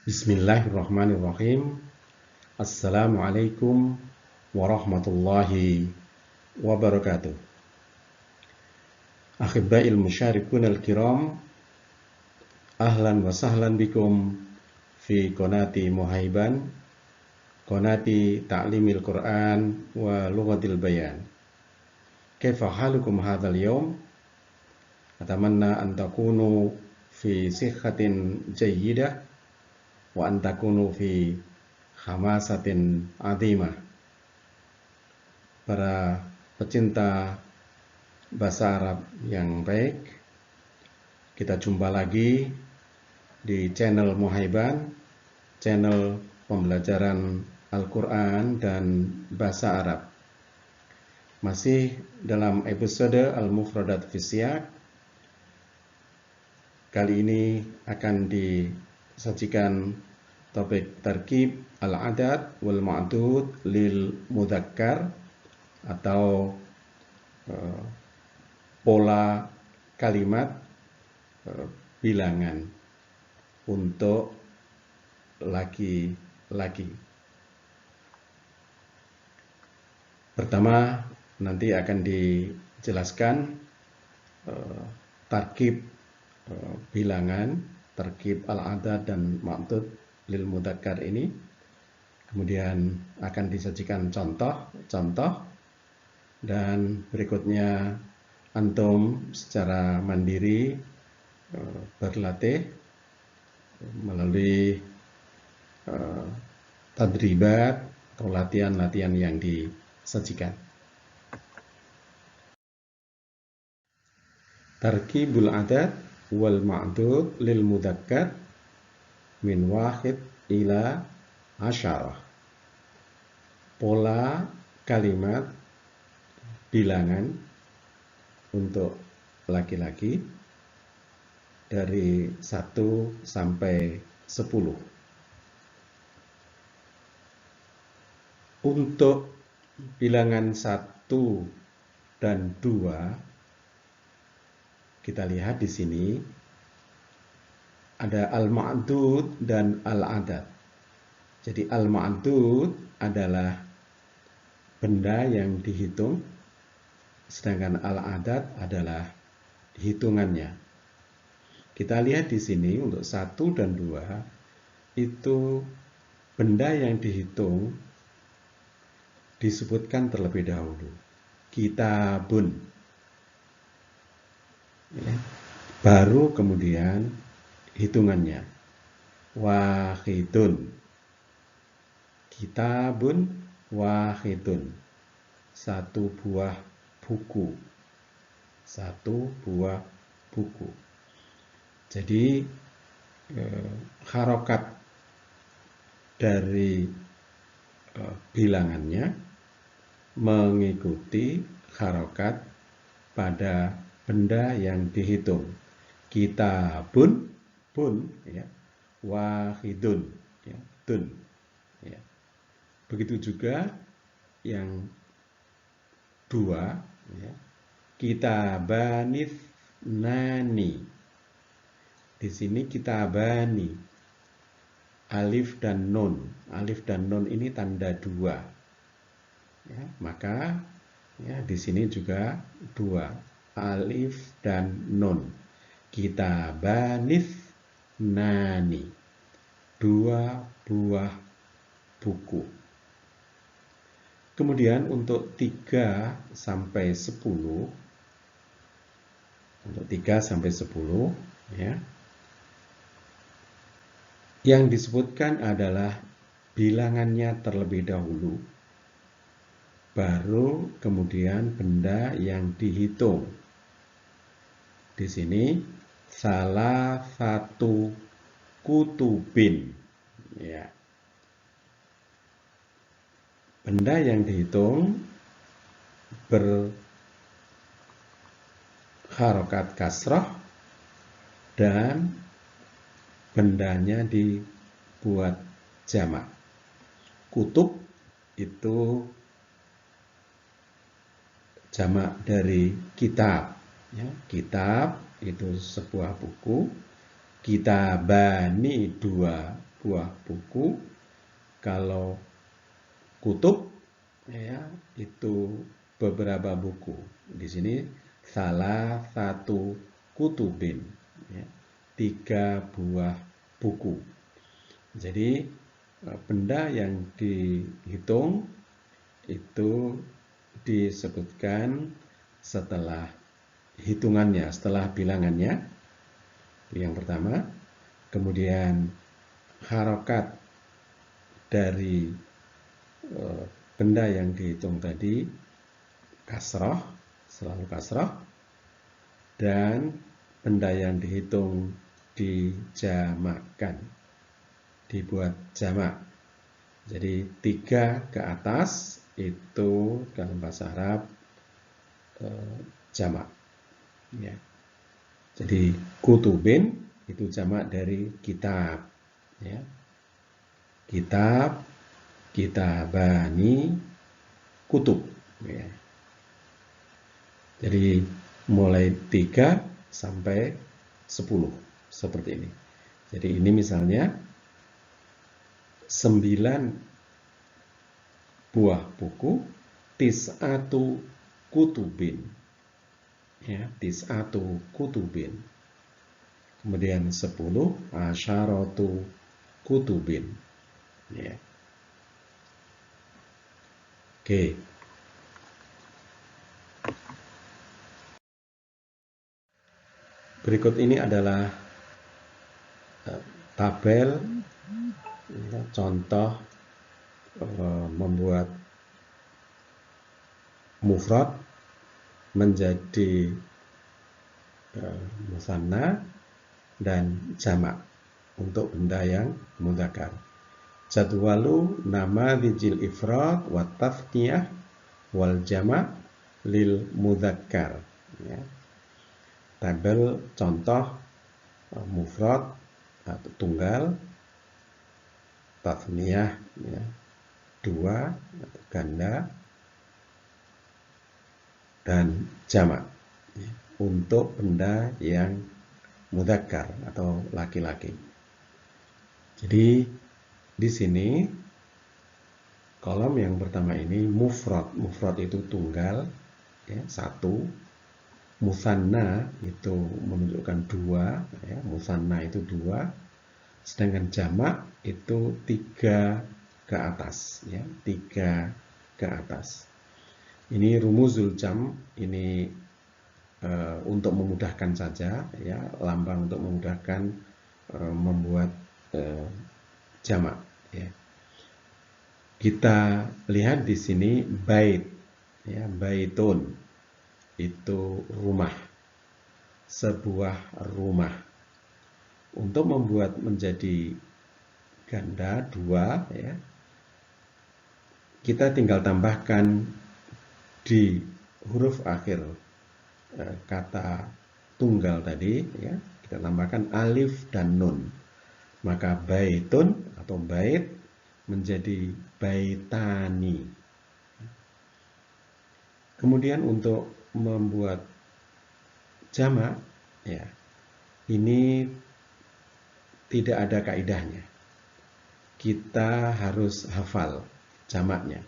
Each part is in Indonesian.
Bismillahirrahmanirrahim. Assalamualaikum warahmatullahi wabarakatuh. Akhibbail musyarikun al-kiram, ahlan wa sahlan bikum fi qonati Muhaiban, qonati ta'limil Qur'an wa lughatil bayan. Kaifa halukum hadzal yawm? Atamanna an takunu fi sihhatin jayyidah wa an takunu fi hamasatin azimah. Para pecinta bahasa Arab yang baik, kita jumpa lagi di channel Muhaiban, channel pembelajaran Al-Quran dan bahasa Arab. Masih dalam episode Al-Mufradat fi Siyaq. Kali ini akan disajikan topik tarkib al-adad wal ma'dud lil mudzakkar atau pola kalimat bilangan untuk laki-laki. Pertama, nanti akan dijelaskan tarkib bilangan, tarkib al-adad dan ma'dud lil mudzakkar ini. Kemudian akan disajikan contoh-contoh, dan berikutnya antum secara mandiri berlatih melalui tadribat atau latihan-latihan yang disajikan. Tarkibul adad wal ma'dud lil mudzakkar min wahid ila asyarah. Pola kalimat bilangan untuk laki-laki dari 1 sampai 10. Untuk bilangan 1 dan 2, kita lihat di sini ada al-ma'dud dan al-adad. Jadi al-ma'dud adalah benda yang dihitung, sedangkan al-adad adalah hitungannya. Kita lihat di sini untuk 1 dan 2 itu benda yang dihitung disebutkan terlebih dahulu. Kitabun. Baru kemudian hitungannya. Wahidun. Kitabun wahidun. 1 buah buku. 1 buah buku. Jadi harokat dari bilangannya mengikuti harokat pada benda yang dihitung. Kitabun, bun, ya, wahidun, ya, dun, ya. Begitu juga yang 2, ya, kitabanif nani. Di sini kitabani, alif dan nun. Alif dan nun ini tanda 2. Ya, maka ya, di sini juga 2. Alif dan nun. Kitabanif nani. 2 buah buku. Kemudian untuk 3 sampai 10, untuk 3 sampai 10, ya, yang disebutkan adalah bilangannya terlebih dahulu, baru kemudian benda yang dihitung. Di sini salah satu kutubin, ya. Benda yang dihitung berharokat kasrah dan bendanya dibuat jamak. Kutub itu jamak dari kitab. Ya, kitab itu sebuah buku. Kitabani 2 buah buku. Kalau kutub ya itu beberapa buku. Di sini salah satu kutubin ya, 3 buah buku. Jadi benda yang dihitung itu disebutkan setelah hitungannya, setelah bilangannya. Yang pertama, kemudian harokat dari benda yang dihitung tadi kasroh, selalu kasroh, dan benda yang dihitung dijamakkan, dibuat jamak. Jadi 3 ke atas itu dalam bahasa Arab jamak. Ya. Jadi kutubin itu jamak dari kitab. Ya. Kitab, kitabani, kutub. Ya. Jadi mulai 3 sampai 10 seperti ini. Jadi ini misalnya 9 buah buku, tis'atu kutubin. Ya, tis'atu kutubin. Kemudian 10 asyaratu kutubin. Ya. Oke. Berikut ini adalah tabel contoh membuat mufrad menjadi musanna dan jamak untuk benda yang mudzakkar. Jadwalu nama dijil ifrad wa tafniyah wal jamak lil mudzakkar. Ya. Tabel contoh mufrad atau tunggal, tafniyah ya, 2 atau ganda, dan jamak ya, untuk benda yang mudzakkar atau laki-laki. Jadi di sini kolom yang pertama ini mufrad. Mufrad itu tunggal ya, 1. Musanna itu menunjukkan 2 ya, musanna itu 2. Sedangkan jamak itu 3 ke atas ya, 3 ke atas. Ini rumuzul jam, ini untuk memudahkan saja ya, lambang untuk memudahkan membuat jamak ya. Kita lihat di sini bait ya, baitun itu rumah, sebuah rumah. Untuk membuat menjadi ganda 2 ya, kita tinggal tambahkan di huruf akhir kata tunggal tadi ya, kita tambahkan alif dan nun, maka baitun atau bait menjadi baitani. Kemudian untuk membuat jamak ya, ini tidak ada kaidahnya, kita harus hafal jamaknya.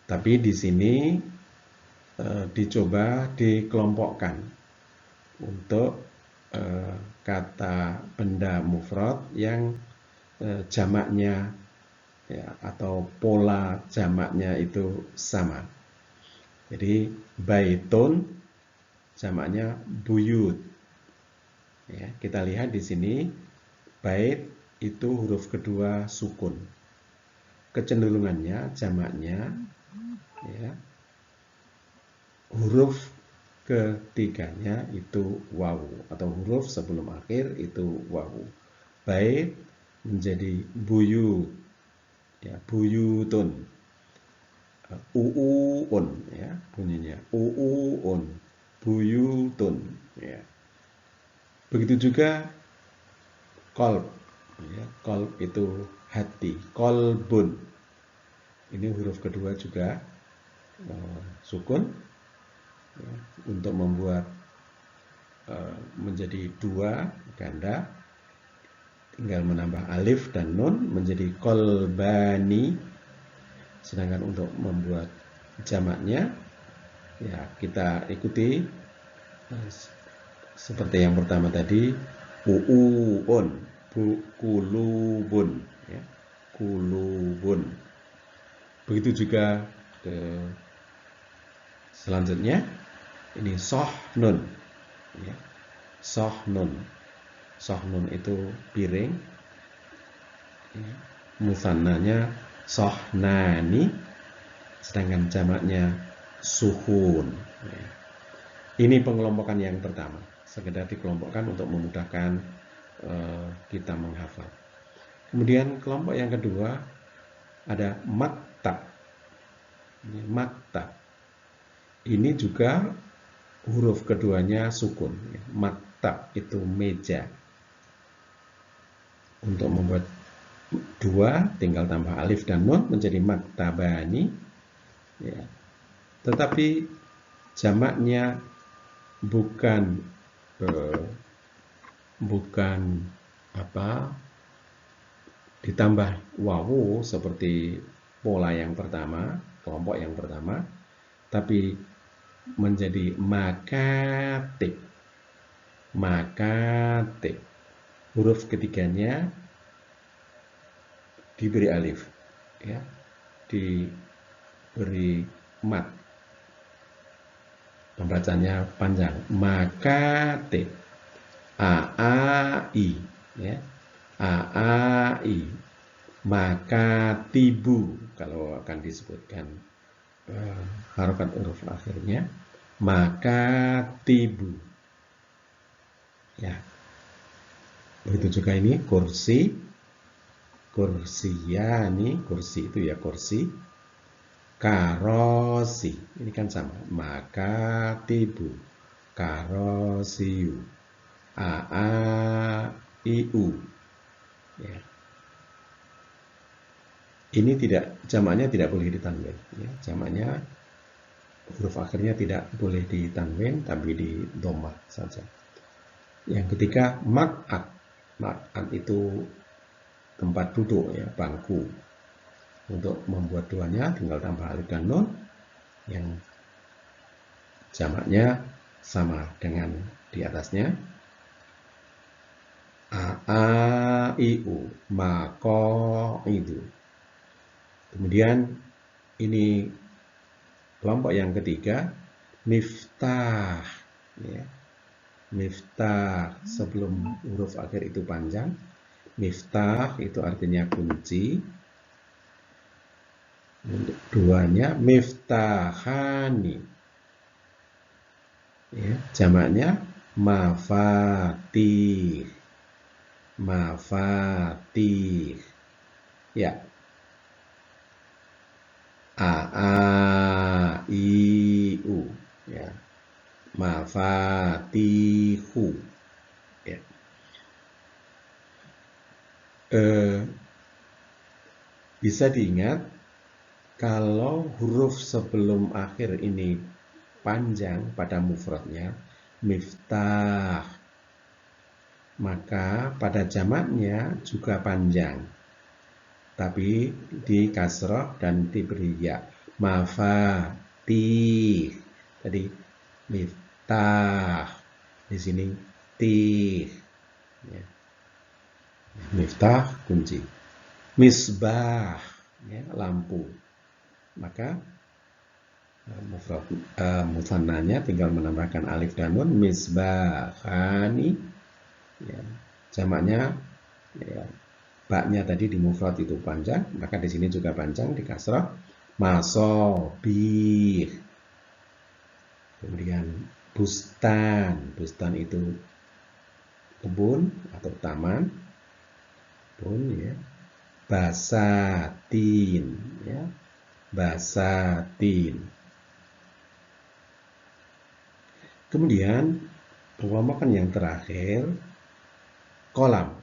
Tapi di sini dicoba dikelompokkan untuk kata benda mufrad yang jamaknya ya, atau pola jamaknya itu sama. Jadi baitun jamaknya buyut. Ya, kita lihat di sini bait itu huruf kedua sukun. Kecenderungannya jamaknya ya, huruf ketiganya itu wawu atau huruf sebelum akhir itu wawu. Bait menjadi buyut ya, buyutun. Uun ya bunyinya, uun, buyutun ya. Begitu juga qalb ya, qalb itu hati, qalbun. Ini huruf kedua juga sukun ya, untuk membuat menjadi 2 ganda. tinggal menambah alif dan nun menjadi kolbani. Sedangkan untuk membuat jamaknya, ya kita ikuti seperti yang pertama tadi, uun, kulubun, ya, kulubun. Begitu juga ke selanjutnya, ini sohnun, ya, sohnun. Sohnun itu piring, ya. Musannanya sohnani, sedangkan jamaknya suhun. Ya. Ini pengelompokan yang pertama, sekedar dikelompokkan untuk memudahkan kita menghafal. Kemudian kelompok yang kedua ada maktab. Maktab. Ini juga huruf keduanya sukun. Maktab itu meja. Untuk membuat dua, tinggal tambah alif dan nun menjadi maktabani. Ya. Tetapi jamaknya bukan ditambah wawu seperti pola yang pertama, kelompok yang pertama, tapi menjadi makatib. Makatib. Huruf ketiganya diberi alif, ya, diberi mat. Pembacanya panjang, makatib, aai, ya, aai, makatibu. Kalau akan disebutkan harokat huruf akhirnya, makatibu, ya. Begitu juga ini kursi, kursiyani, kursi itu ya kursi. Karosi, ini kan sama, makatibu, karosiu, aaiu, ya. Ini jamaknya tidak boleh ditanwin, ya. Jamaknya huruf akhirnya tidak boleh ditanwin, tapi di dhammah saja. Yang ketiga mak'ad. Mak'ad itu tempat duduk, ya, bangku. Untuk membuat duanya tinggal tambah alif dan nun yang jamaknya sama dengan di atasnya. Aaiu, maqaidu. Kemudian ini kelompok yang ketiga, miftah, ya. Miftah, sebelum huruf akhir itu panjang. Miftah itu artinya kunci. Untuk duanya miftahani, ya, jamaknya mafatih, mafatih, ya. Aaiu, ya, mafatihu, ya. Bisa diingat kalau huruf sebelum akhir ini panjang pada mufradnya, miftah, maka pada jamaknya juga panjang, tapi di kasroh dan diberi ya, mafatih. Jadi miftah, di sini tih, ya. Miftah kunci, misbah, ya, lampu. Maka mufannanya tinggal menambahkan alif dan nun, misbahani, ya. Jamaknya, ya, baknya tadi di mufrad itu panjang, maka di sini juga panjang di kasrah, masobih. Kemudian bustan, bustan itu kebun atau taman, kebun, ya. Basatin, ya, basatin. Kemudian pengelompokan yang terakhir, kolam.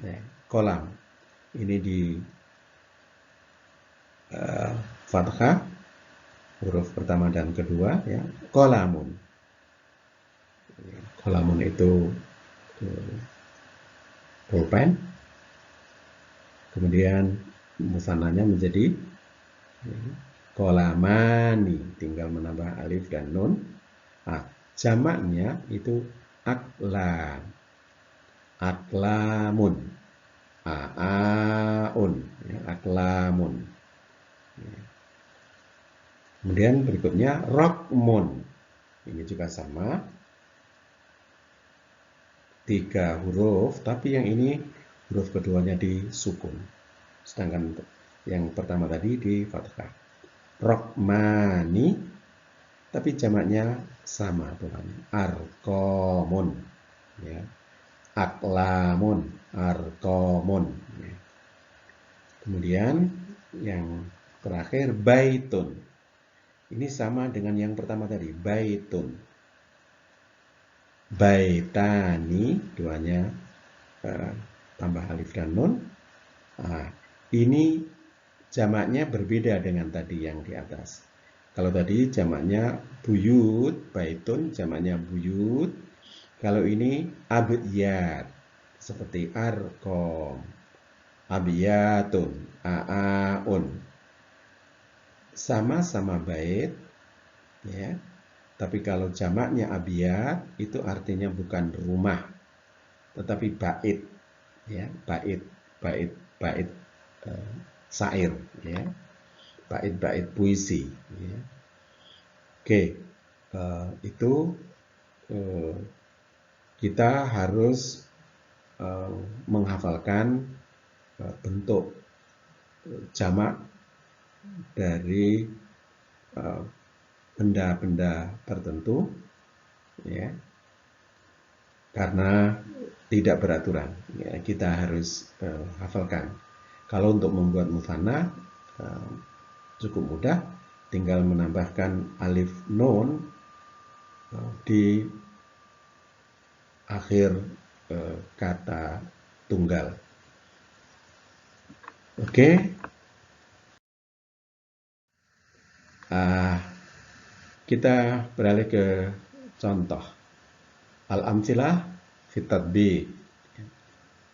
Nah, kolam ini di fathah huruf pertama dan kedua, ya, kolamun. Kolamun itu pulpen. Kemudian musananya menjadi kolamani, tinggal menambah alif dan nun. Jamaknya itu aklam, aklamun, aaun, ya, aklamun. Kemudian berikutnya rokmun, ini juga sama, 3 huruf, tapi yang ini huruf keduanya disukun, sedangkan yang pertama tadi di fathah. Rokmani, tapi jamaknya sama Tuhan, arkomun, ya, aklamun, arkomun. Ya. Kemudian yang terakhir baitun, ini sama dengan yang pertama tadi, baitun, baitani, duanya tambah alif dan nun. Ini jamaknya berbeda dengan tadi yang di atas. Kalau tadi jamaknya buyut, baitun jamaknya buyut. Kalau ini abiyat, seperti arkom, abiyatun, aaun. Sama-sama bait, ya. Tapi kalau jamaknya abiyat, itu artinya bukan rumah, tetapi bait, ya, bait syair, ya, bait puisi, ya. Oke, itu kita harus menghafalkan bentuk jamak dari benda-benda tertentu, ya, karena tidak beraturan, ya, kita harus hafalkan. Kalau untuk membuat muthanna cukup mudah, tinggal menambahkan alif nun di akhir kata tunggal. Oke. Kita beralih ke contoh. Al-amtsilah fit tatbiq.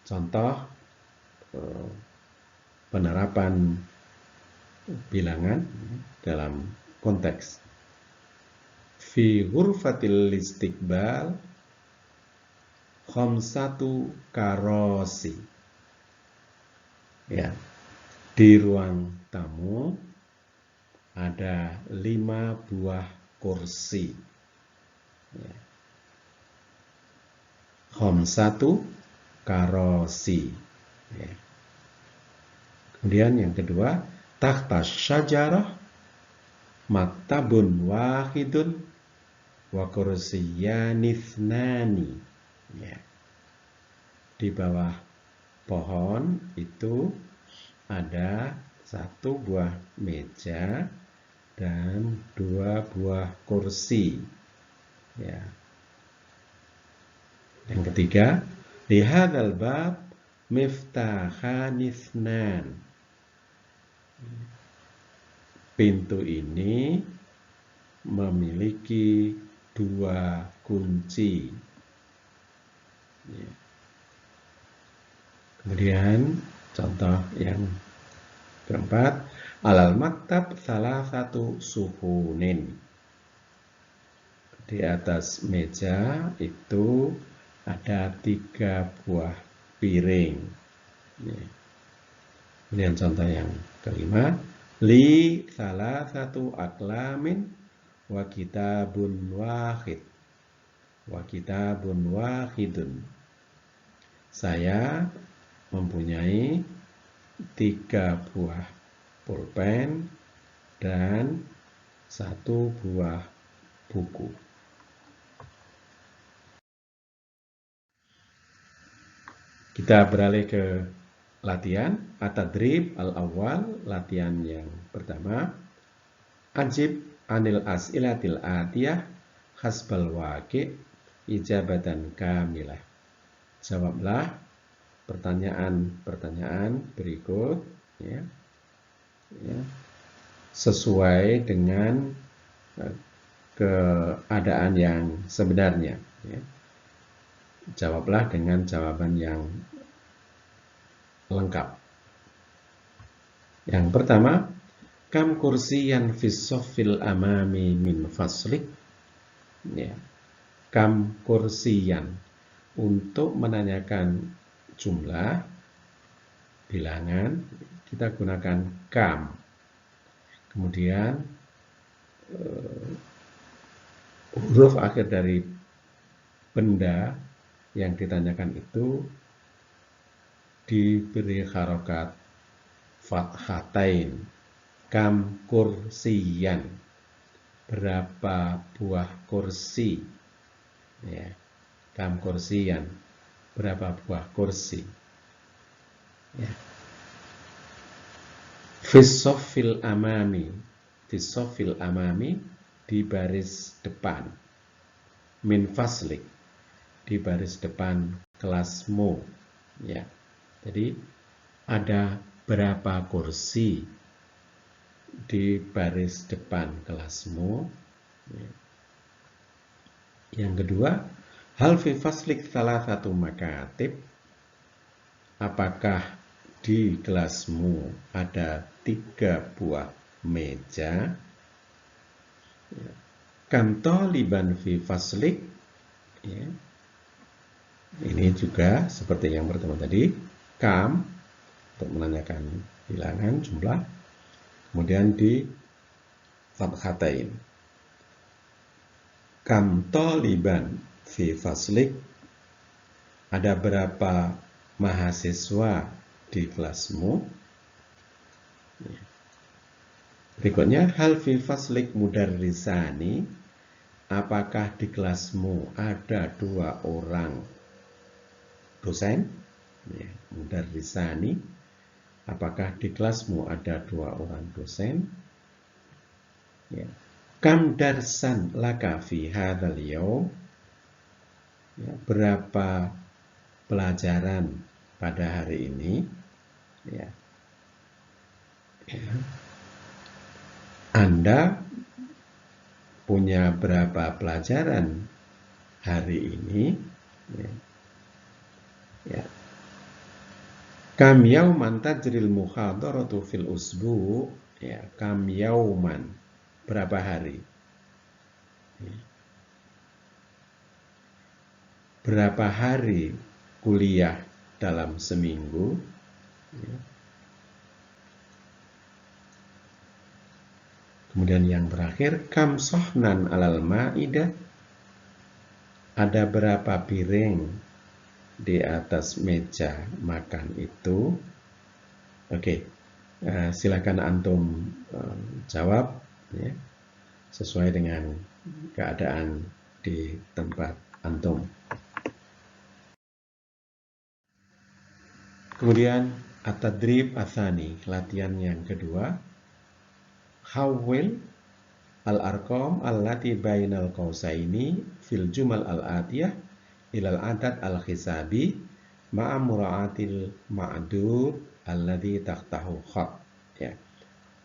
Contoh penerapan bilangan dalam konteks. Fi ghurfatil istiqbal khamsatu karosi. Ya, di ruang tamu ada 5 buah kursi. Ya. Khamsatu karosi. Ya. Kemudian yang kedua, tahta syajarah maktabun wahidun wa kursiyanithnani. Ya. Di bawah pohon itu ada 1 buah meja dan 2 buah kursi. Ya. Yang ketiga, lihadzal bab miftahanithnan. Pintu ini memiliki 2 kunci. Ya. Kemudian contoh yang keempat, alal maktab salah satu suhunin. Di atas meja itu ada 3 buah piring. Ya. Kemudian contoh yang kelima, li salah satu aklamin wa kitabun wahid. Wa kitabun wahidun. Saya mempunyai 3 buah pulpen dan 1 buah buku. Kita beralih ke latihan at-tadrib al-awwal, latihan yang pertama. Ajib anil as'ilatil atiyah hasbal waqi' ijabatan kamilah. Jawablah pertanyaan-pertanyaan berikut, ya, sesuai dengan keadaan yang sebenarnya. Ya. Jawablah dengan jawaban yang lengkap. Yang pertama, kam kursiyan fis soffil amami min faslik. Ya. Kam kursiyan, untuk menanyakan jumlah bilangan kita gunakan kam. Kemudian huruf akhir dari benda yang ditanyakan itu diberi harokat fathatain. Kam kursiyan, berapa buah kursi, ya. Kam kursiyan, berapa buah kursi, ya. Fisofil amami, fisofil amami, di baris depan. Min faslik, di baris depan kelasmu, ya. Jadi ada berapa kursi di baris depan kelasmu. Yang kedua, hal fi faslik salah satu makatib, apakah di kelasmu ada 3 buah meja. Kam taliban fi faslik, ya. Ini juga seperti yang pertama tadi, kam untuk menanyakan bilangan jumlah, kemudian di fathatain. Kam taliban fi faslik, ada berapa mahasiswa di kelasmu. Berikutnya, hal fi faslik mudarrisani, apakah di kelasmu ada 2 orang dosen. Mudarrisani, apakah di kelasmu ada 2 orang dosen. Kam darsan laka fi hadzal yaum, berapa pelajaran pada hari ini, ya. Anda punya berapa pelajaran hari ini, ya. Kam yauman tajril muhadaratu fil usbu, ya. Kam yauman, berapa hari, berapa hari kuliah dalam seminggu, ya. Kemudian yang terakhir, kam sohnan alal ma'idah, ada berapa piring di atas meja makan itu. Oke, silakan antum jawab, ya, sesuai dengan keadaan di tempat antum. Kemudian at-tadrib atsani, latihan yang kedua. Hawwil al-arqam allati bainal qausaini fil jumal al-atiyah ilal adad al-hisabi ma'a mura'atil ma'dur alladhi tahtahu khat, ya.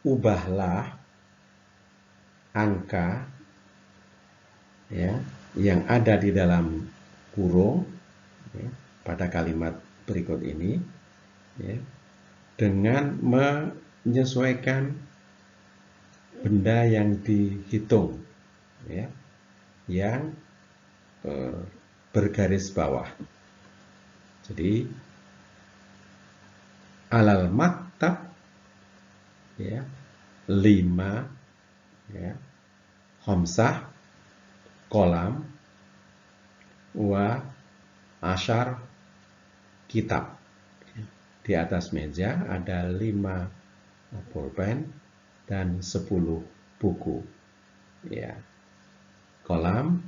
Ubahlah angka, ya, yang ada di dalam kurung, ya, pada kalimat berikut ini, ya, dengan menyesuaikan benda yang dihitung, ya, yang bergaris bawah. Jadi alal maktab, ya, 5, ya, khamsah, kolam, wa asyar, kitab. Di atas meja ada 5 pulpen dan 10 buku, ya. Kolam,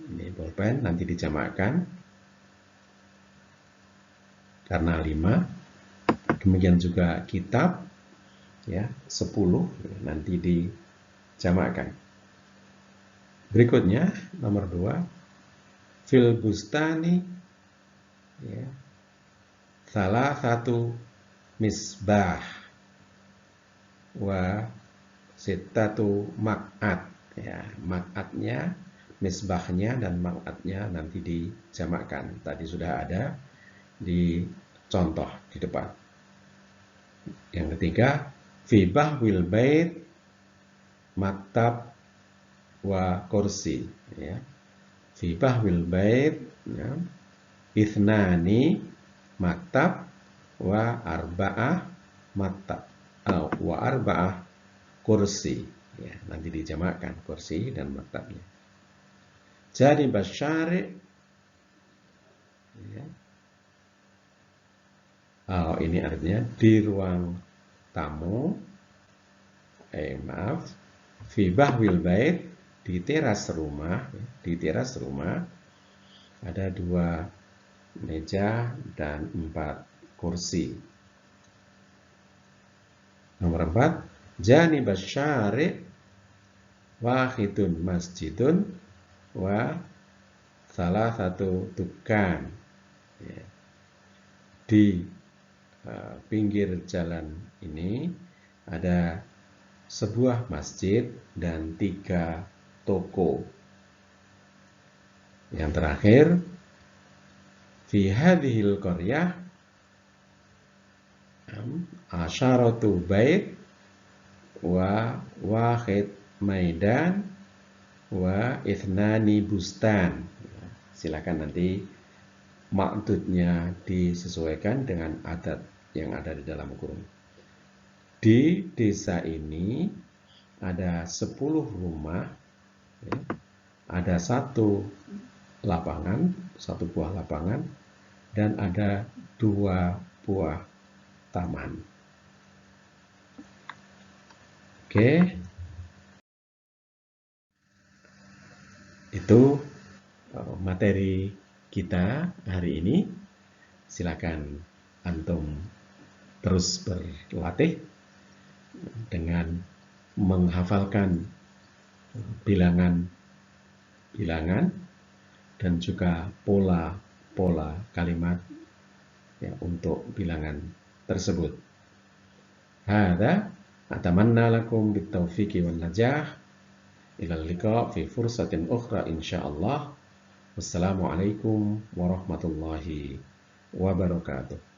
ini pulpen, nanti dijamakkan karena 5. Demikian juga kitab, ya, 10, nanti dijamakkan. Berikutnya nomor 2, fil bustani, ya, salah satu misbah wa sittatu maq'ad, ya. Maq'adnya, misbahnya dan maq'adnya nanti dijamakkan. Tadi sudah ada di contoh di depan. Yang ketiga, fi bahwil bait maktab wa kursi, ya. Fi bahwil bait, ya. Ithnani maktab wa arba'ah maktab wa arba'ah kursi, ya. Nanti dijamakkan kursi dan maktabnya. Jadi basyari, ya. Oh, ini artinya di ruang tamu, maaf, fi bahwil bait, di teras rumah, di teras rumah ada 2 meja dan 4 kursi. Nomor 4, janib asyari wahidun masjidun wa salah satu dukan, ya. Di pinggir jalan ini ada sebuah masjid dan 3 toko. Yang terakhir, fi hadhil qaryah asyaratu bait wa wahid maidan wa ithnani bustan. Silakan nanti maksudnya disesuaikan dengan adat yang ada di dalam kurung. Di desa ini ada 10 rumah, ya. Ada 1 lapangan, 1 buah lapangan, dan ada 2 buah taman. Oke, itu materi kita hari ini. Silakan antum terus berlatih dengan menghafalkan bilangan dan juga pola kalimat, ya, untuk bilangan tersebut. Hadza atamanna lakum bitaufiqi wan najah. Ilal liqa fi fursatin ukhra insyaallah. Wassalamualaikum warahmatullahi wabarakatuh.